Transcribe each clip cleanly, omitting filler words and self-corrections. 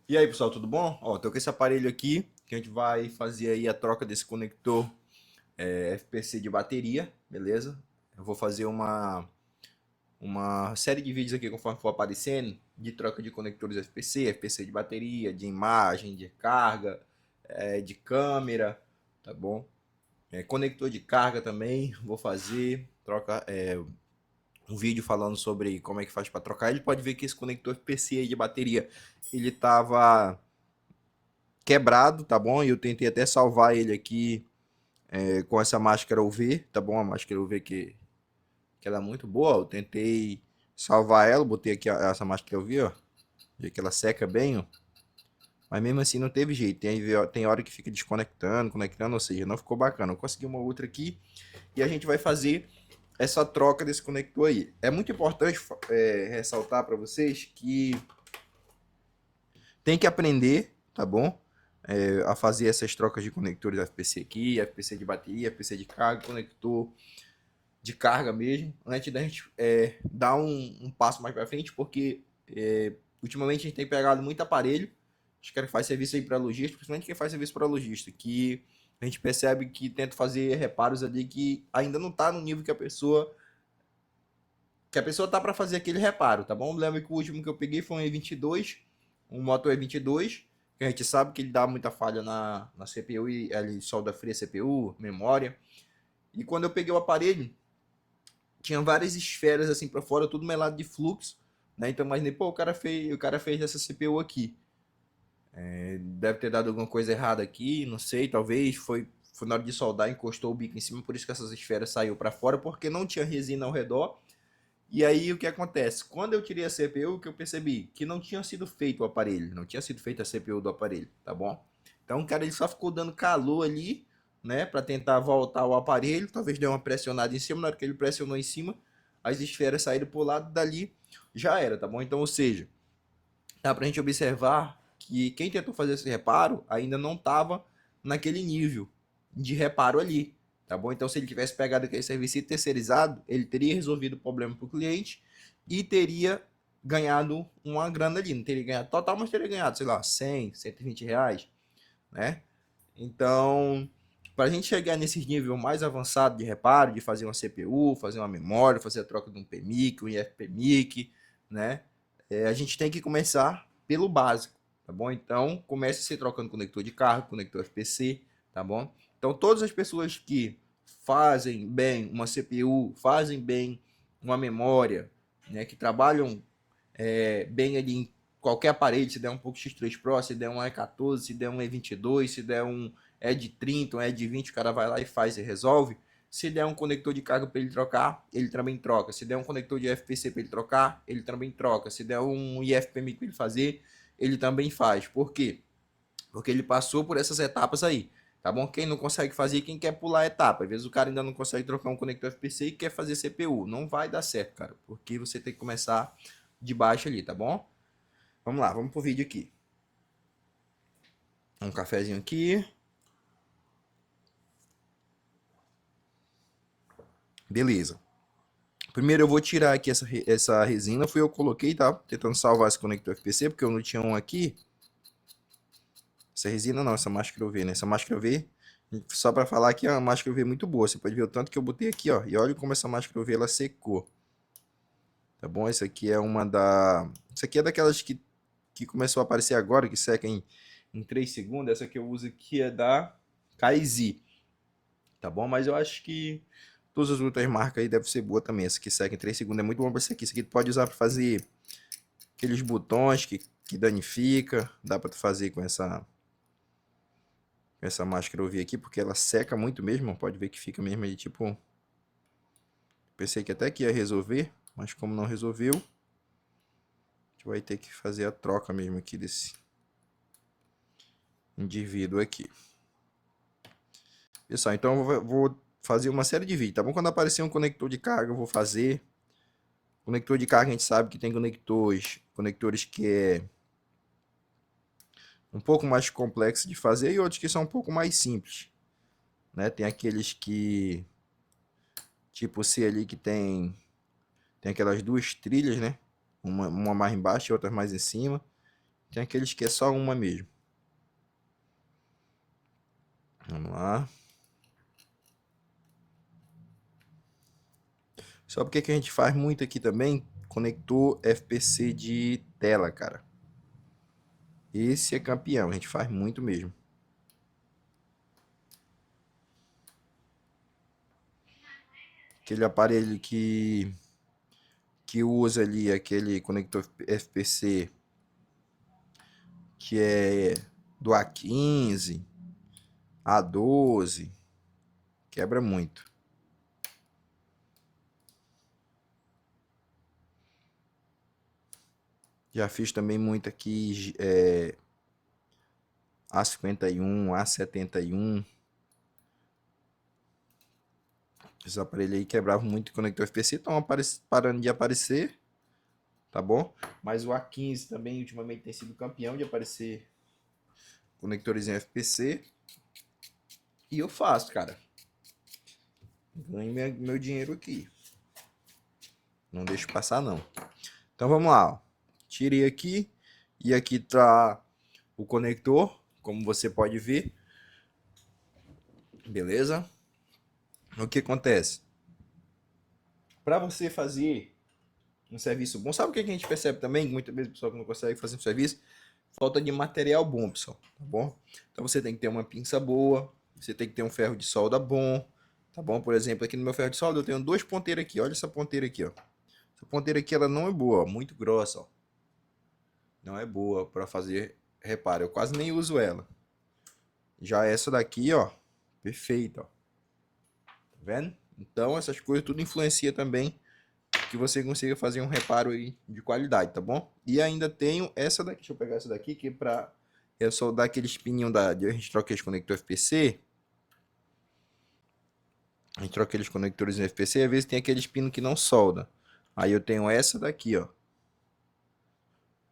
E aí, pessoal, tudo bom? Ó, tô com esse aparelho aqui que a gente vai fazer aí a troca desse conector FPC de bateria, beleza? Eu vou fazer uma série de vídeos aqui conforme for aparecendo de troca de conectores FPC, FPC de bateria, de imagem, de carga, de câmera, tá bom? Conector de carga também vou fazer, troca um vídeo falando sobre como é que faz para trocar. Ele pode ver que esse conector FPC aí de bateria, ele tava quebrado, tá bom? E eu tentei até salvar ele aqui com essa máscara UV, tá bom? A máscara UV que ela é muito boa. Eu tentei salvar ela, botei aqui essa máscara UV, ó. Vê que ela seca bem, ó. Mas mesmo assim não teve jeito. Tem hora que fica desconectando, conectando, ou seja, não ficou bacana. Eu consegui uma outra aqui e a gente vai fazer essa troca desse conector aí. É muito importante ressaltar para vocês que tem que aprender, tá bom? A fazer essas trocas de conectores FPC aqui, FPC de bateria, FPC de carga, conector de carga mesmo, antes da gente dar um passo mais para frente, porque ultimamente a gente tem pegado muito aparelho, os caras que faz serviço aí para lojista, principalmente quem faz serviço para lojista, que a gente percebe que tenta fazer reparos ali que ainda não está no nível que a pessoa tá para fazer aquele reparo, tá bom? Lembra que o último que eu peguei foi um E22, um Moto E22, que a gente sabe que ele dá muita falha na CPU e ele solda fria CPU, memória. E quando eu peguei o aparelho, tinha várias esferas assim para fora, tudo melado de fluxo, né? Então imaginei, pô, o cara fez essa CPU aqui. Deve ter dado alguma coisa errada aqui, não sei, talvez foi na hora de soldar, encostou o bico em cima, por isso que essas esferas saiu para fora, porque não tinha resina ao redor. E aí o que acontece? Quando eu tirei a CPU, que eu percebi que não tinha sido feito o aparelho, não tinha sido feita a CPU do aparelho, tá bom? Então o cara ele só ficou dando calor ali, né, para tentar voltar o aparelho, talvez deu uma pressionada em cima, na hora que ele pressionou em cima, as esferas saíram pro lado dali, já era, tá bom? Então, ou seja, dá pra gente observar que quem tentou fazer esse reparo ainda não estava naquele nível de reparo ali, tá bom? Então, se ele tivesse pegado aquele serviço terceirizado, ele teria resolvido o problema para o cliente e teria ganhado uma grana ali. Não teria ganhado total, mas teria ganhado, sei lá, 100, R$ 120, né? Então, para a gente chegar nesse nível mais avançado de reparo, de fazer uma CPU, fazer uma memória, fazer a troca de um PMIC, um IFPMIC, né? A gente tem que começar pelo básico, tá bom? Então, comece se trocando conector de carro, conector FPC, tá bom? Então, todas as pessoas que fazem bem uma CPU, fazem bem uma memória, né, que trabalham bem ali em qualquer aparelho, se der um pouco X3 Pro, se der um E14, se der um E22, se der um E30, um E20, o cara vai lá e faz e resolve. Se der um conector de carga para ele trocar, ele também troca. Se der um conector de FPC para ele trocar, ele também troca. Se der um IFPMI para ele fazer, ele também faz. Por quê? Porque ele passou por essas etapas aí. Tá bom? Quem não consegue fazer, quem quer pular a etapa. Às vezes o cara ainda não consegue trocar um conector FPC e quer fazer CPU. Não vai dar certo, cara. Porque você tem que começar de baixo ali, tá bom? Vamos lá, vamos pro vídeo aqui. Um cafezinho aqui. Beleza. Primeiro eu vou tirar aqui essa resina. Foi eu que coloquei, tá? Tentando salvar esse conector FPC, porque eu não tinha um aqui. Essa resina não, essa máscara UV, né? Essa máscara UV, só para falar que é uma máscara UV muito boa. Você pode ver o tanto que eu botei aqui, ó. E olha como essa máscara UV ela secou. Tá bom? Essa aqui é uma da... Essa aqui é daquelas que começou a aparecer agora, que seca em 3 segundos. Essa que eu uso aqui é da Kaizi. Tá bom? Mas eu acho que todas as outras marcas aí devem ser boas também. Essa aqui segue em 3 segundos é muito bom para isso aqui. Isso aqui tu pode usar para fazer aqueles botões que danifica. Dá para tu fazer com essa máscara UV aqui, porque ela seca muito mesmo. Pode ver que fica mesmo aí, tipo... Pensei que até que ia resolver, mas como não resolveu, a gente vai ter que fazer a troca mesmo aqui desse indivíduo aqui. Pessoal, então eu vou fazer uma série de vídeos, tá bom? Quando aparecer um conector de carga, eu vou fazer. Conector de carga a gente sabe que tem conectores que é um pouco mais complexo de fazer e outros que são um pouco mais simples, né? Tem aqueles que tipo C ali que tem aquelas duas trilhas, né? Uma mais embaixo e outra mais em cima. Tem aqueles que é só uma mesmo. Vamos lá. Sabe o que a gente faz muito aqui também? Conector FPC de tela, cara. Esse é campeão, a gente faz muito mesmo. Aquele aparelho que usa ali, aquele conector FPC que é do A15, A12, quebra muito. Já fiz também muito aqui A51, A71. Esses aparelhos aí quebravam muito o conector FPC, estão parando de aparecer, tá bom? Mas o A15 também ultimamente tem sido campeão de aparecer conectores em FPC. E eu faço, cara. Ganho meu dinheiro aqui. Não deixo passar, não. Então vamos lá. Ó. Tirei aqui. E aqui tá o conector, como você pode ver. Beleza? O que acontece? Para você fazer um serviço bom, sabe o que a gente percebe também? Muitas vezes o pessoal que não consegue fazer um serviço, falta de material bom, pessoal. Tá bom? Então você tem que ter uma pinça boa, você tem que ter um ferro de solda bom. Tá bom? Por exemplo, aqui no meu ferro de solda eu tenho 2 ponteiras aqui. Olha essa ponteira aqui, ó. Essa ponteira aqui ela não é boa, muito grossa, ó. Não é boa para fazer reparo. Eu quase nem uso ela. Já essa daqui, ó, perfeita, ó. Tá vendo? Então essas coisas tudo influencia também que você consiga fazer um reparo aí de qualidade, tá bom? E ainda tenho essa daqui, deixa eu pegar essa daqui que para eu soldar aqueles pininhos a gente troca aqueles conectores FPC. A gente troca aqueles conectores no FPC, às vezes tem aqueles pinos que não solda. Aí eu tenho essa daqui, ó.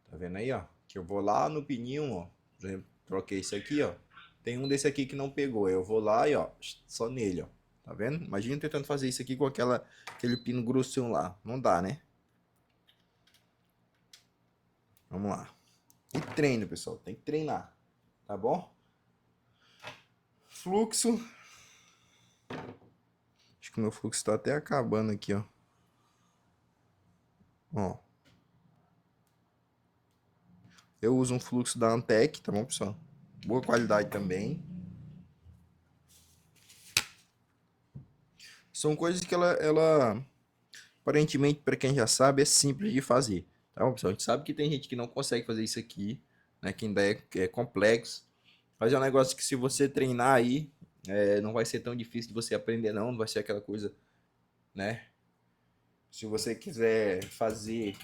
Tá vendo aí, ó? Que eu vou lá no pininho, ó. Por exemplo, troquei esse aqui, ó. Tem um desse aqui que não pegou. Eu vou lá e, ó, só nele, ó. Tá vendo? Imagina tentando fazer isso aqui com aquele pino grossão lá. Não dá, né? Vamos lá. E treino, pessoal. Tem que treinar. Tá bom? Fluxo. Acho que o meu fluxo tá até acabando aqui, ó. Ó. Eu uso um fluxo da Antec, tá bom, pessoal? Boa qualidade também. São coisas que ela aparentemente, para quem já sabe, é simples de fazer. Tá bom, pessoal? A gente sabe que tem gente que não consegue fazer isso aqui, né? Que ainda é complexo. Mas é um negócio que se você treinar aí, não vai ser tão difícil de você aprender, não. Não vai ser aquela coisa, né? Se você quiser fazer,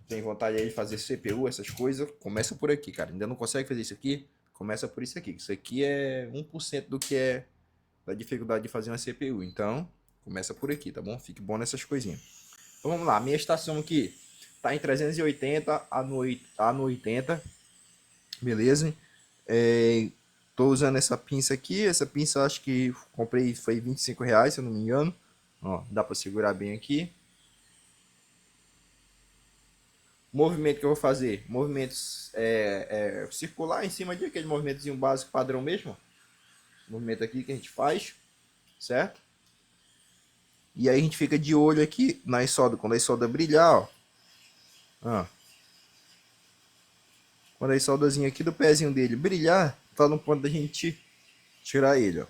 tem vontade aí de fazer CPU, essas coisas, começa por aqui, cara. Ainda não consegue fazer isso aqui? Começa por isso aqui. Isso aqui é 1% do que é da dificuldade de fazer uma CPU. Então, começa por aqui, tá bom? Fique bom nessas coisinhas. Então vamos lá, minha estação aqui tá em 380 a no 80, beleza? Tô usando essa pinça aqui, essa pinça acho que comprei foi R$ 25, se eu não me engano. Ó, dá para segurar bem aqui. Movimento que eu vou fazer, movimentos circular em cima de aquele movimentozinho básico padrão mesmo. Movimento aqui que a gente faz, certo? E aí a gente fica de olho aqui na solda, quando a solda brilhar, ó. Ah, quando a soldazinha aqui do pezinho dele brilhar, tá no ponto da gente tirar ele, ó.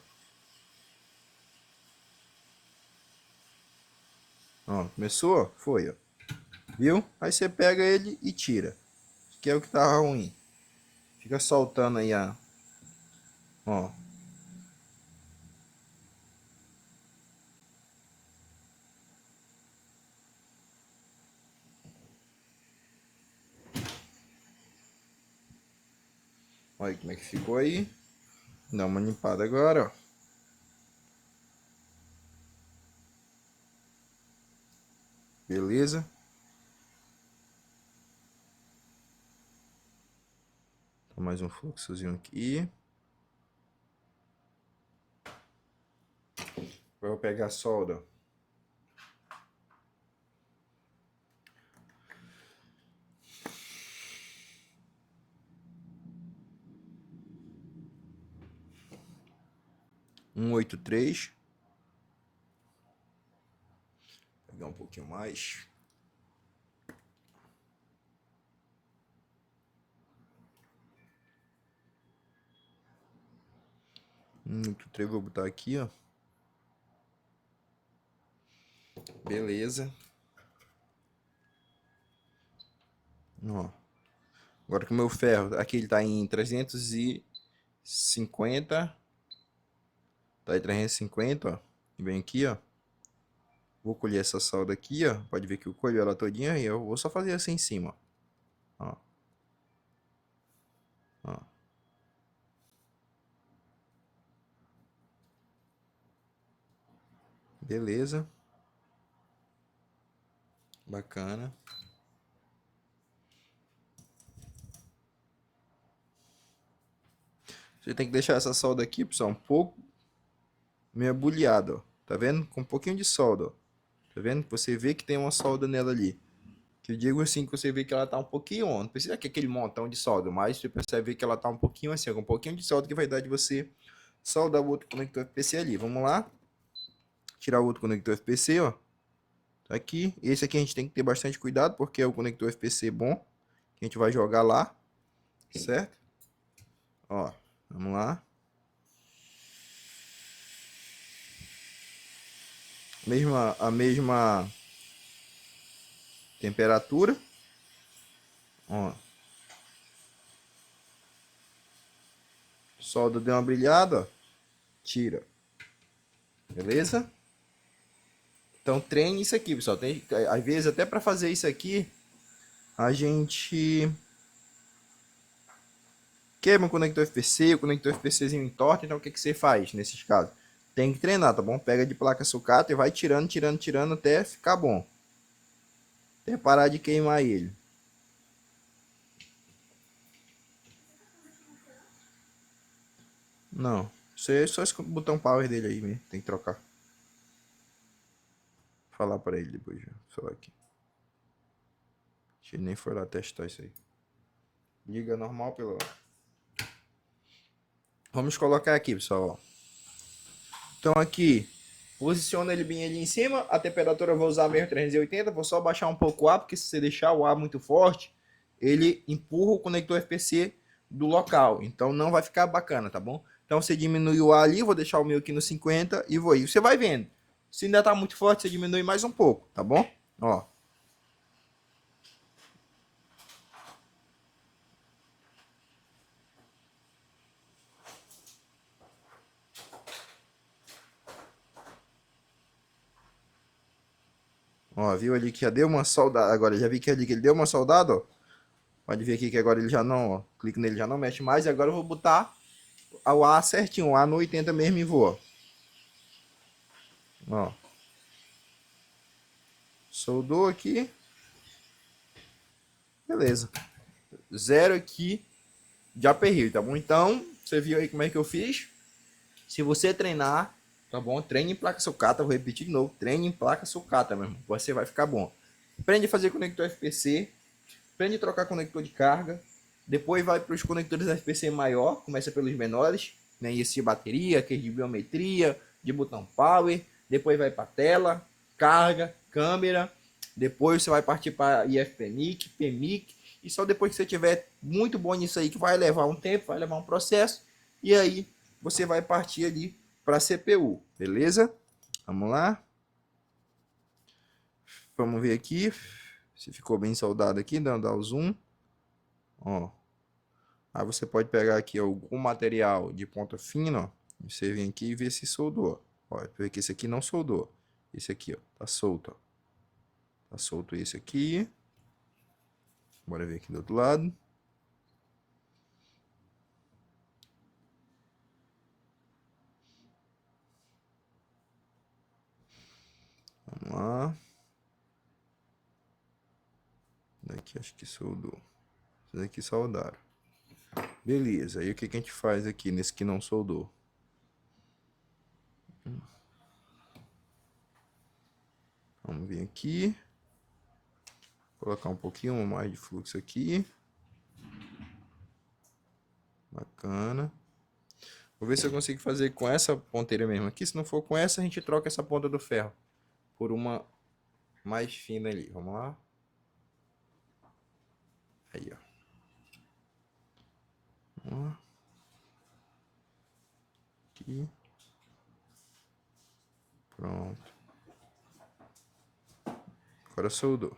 Ó, começou? Foi, ó. Viu? Aí você pega ele e tira. Que é o que tá ruim. Fica soltando aí, ó. Olha como é que ficou aí. Dá uma limpada agora, ó. Beleza? Então, mais um fluxozinho aqui. Agora eu vou pegar a solda. 183. Vou pegar um pouquinho mais. Vou botar aqui, ó. Beleza. Ó. Agora que o meu ferro, aqui ele tá em 350. Tá em 350, ó. E vem aqui, ó. Vou colher essa solda aqui, ó. Pode ver que eu colho ela todinha e eu vou só fazer assim em cima, ó. Ó. Beleza. Bacana. Você tem que deixar essa solda aqui, pessoal, um pouco meio agulhada, ó. Tá vendo? Com um pouquinho de solda, ó. Tá vendo? Você vê que tem uma solda nela ali. Que eu digo assim, que você vê que ela tá um pouquinho, ó. Não precisa que aquele montão de solda, mas você percebe que ela tá um pouquinho assim, com um pouquinho de solda que vai dar de você soldar o outro conector FPC ali. Vamos lá. Tirar o outro conector FPC, ó. Tá aqui. Esse aqui a gente tem que ter bastante cuidado, porque é o conector FPC bom. Que a gente vai jogar lá. Certo? Ó, vamos lá. A mesma temperatura. Ó. Solda deu uma brilhada, ó. Tira. Beleza? Então treine isso aqui, pessoal. Tem, às vezes até para fazer isso aqui, a gente quebra um conector FPC, o conector FPCzinho entorta, então o que que você faz nesses casos? Tem que treinar, tá bom? Pega de placa sucata e vai tirando, tirando, tirando até ficar bom. Até parar de queimar ele. Não, isso é só esse botão power dele aí mesmo, tem que trocar. Vou falar para ele depois, já. Falar aqui. Ele nem foi lá testar isso aí. Liga normal pelo... Vamos colocar aqui, pessoal. Então aqui, posiciona ele bem ali em cima. A temperatura eu vou usar mesmo 380. Vou só baixar um pouco o ar, porque se você deixar o ar muito forte, ele empurra o conector FPC do local. Então não vai ficar bacana, tá bom? Então você diminui o ar ali, vou deixar o meu aqui no 50 e vou ir. Você vai vendo. Se ainda tá muito forte, você diminui mais um pouco, tá bom? Ó. Ó, viu ali que já deu uma soldada. Agora já vi que ali que ele deu uma soldada, ó. Pode ver aqui que agora ele já não, ó. Clique nele, já não mexe mais. E agora eu vou botar o ar certinho, o ar no 80 mesmo e vou, ó. Soldou aqui. Beleza. Zero aqui de aperreio, tá bom? Então, você viu aí como é que eu fiz? Se você treinar, tá bom? Treine em placa sucata, vou repetir de novo. Treine em placa sucata, meu irmão. Você vai ficar bom. Aprende a fazer conector FPC. Aprende a trocar conector de carga. Depois vai para os conectores FPC maior. Começa pelos menores. Né? Esse de bateria, aquele de biometria, de botão power. Depois vai para tela, carga, câmera. Depois você vai partir para IFPMIC, PMIC. E só depois que você tiver muito bom nisso aí, que vai levar um tempo, vai levar um processo. E aí você vai partir ali para CPU, beleza? Vamos lá. Vamos ver aqui se ficou bem soldado aqui, dá o zoom. Ó. Aí você pode pegar aqui algum material de ponta fina, ó. Você vem aqui e vê se soldou. Ó, ver que esse aqui não soldou. Esse aqui, ó, tá solto, ó. Tá solto esse aqui. Bora ver aqui do outro lado. Vamos lá. Daqui acho que soldou. Esse daqui soldaram. Beleza, aí o que que a gente faz aqui nesse que não soldou? Vamos vir aqui. Colocar um pouquinho mais de fluxo aqui. Bacana. Vou ver se eu consigo fazer com essa ponteira mesmo aqui. Se não for com essa, a gente troca essa ponta do ferro por uma mais fina ali. Vamos lá. Aí, ó. Vamos lá. Aqui. Pronto. Agora soldou.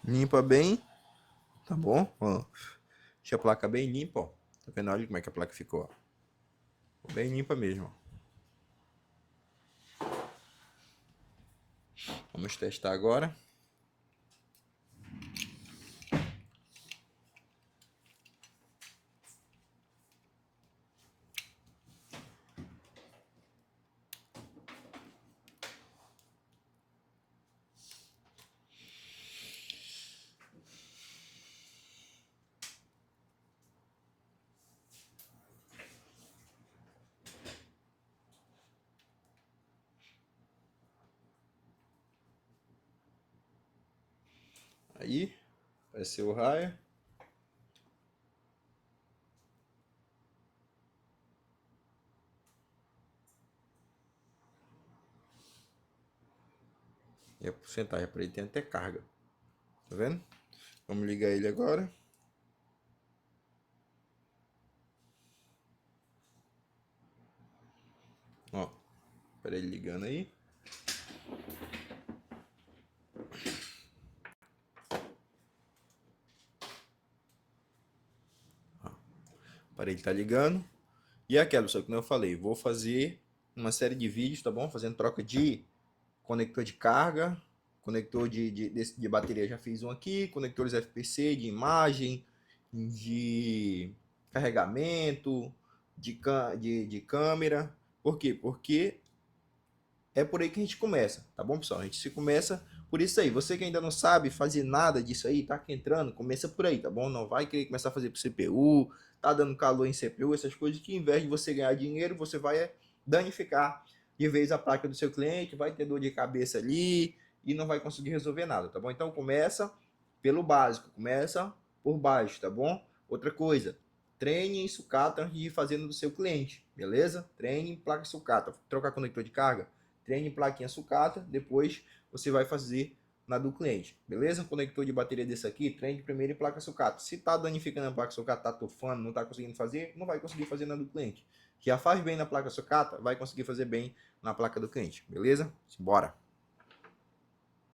Limpa bem. Tá bom? Ó. Deixa a placa bem limpa, ó. Tá vendo? Olha como é que a placa ficou, ó. Bem limpa mesmo, ó. Vamos testar agora. Aí, apareceu o raio. E a porcentagem para ele tem até carga. Tá vendo? Vamos ligar ele agora. Ó, para ele ligando aí. Para ele tá ligando. E aquela, só que como eu falei, vou fazer uma série de vídeos, tá bom? Fazendo troca de conector de carga, conector de bateria, já fiz um aqui, conectores FPC, de imagem, de carregamento, de câmera. Por quê? Porque é por aí que a gente começa, tá bom, pessoal? A gente se começa por isso aí. Você que ainda não sabe fazer nada disso aí, tá aqui entrando, começa por aí, tá bom? Não vai querer começar a fazer pro CPU, tá dando calor em CPU, essas coisas que, em vez de você ganhar dinheiro, você vai danificar de vez a placa do seu cliente, vai ter dor de cabeça ali e não vai conseguir resolver nada, tá bom? Então começa pelo básico, começa por baixo, tá bom? Outra coisa, treine em sucata antes de fazer no do seu cliente, beleza? Treine em placa sucata, trocar conector de carga, treine em plaquinha sucata, depois você vai fazer na do cliente, beleza? Conector de bateria desse aqui, treine primeiro em placa sucata. Se tá danificando a placa sucata, tá tufando, não tá conseguindo fazer, não vai conseguir fazer na do cliente. Já faz bem na placa sucata, vai conseguir fazer bem na placa do cliente, beleza? Bora!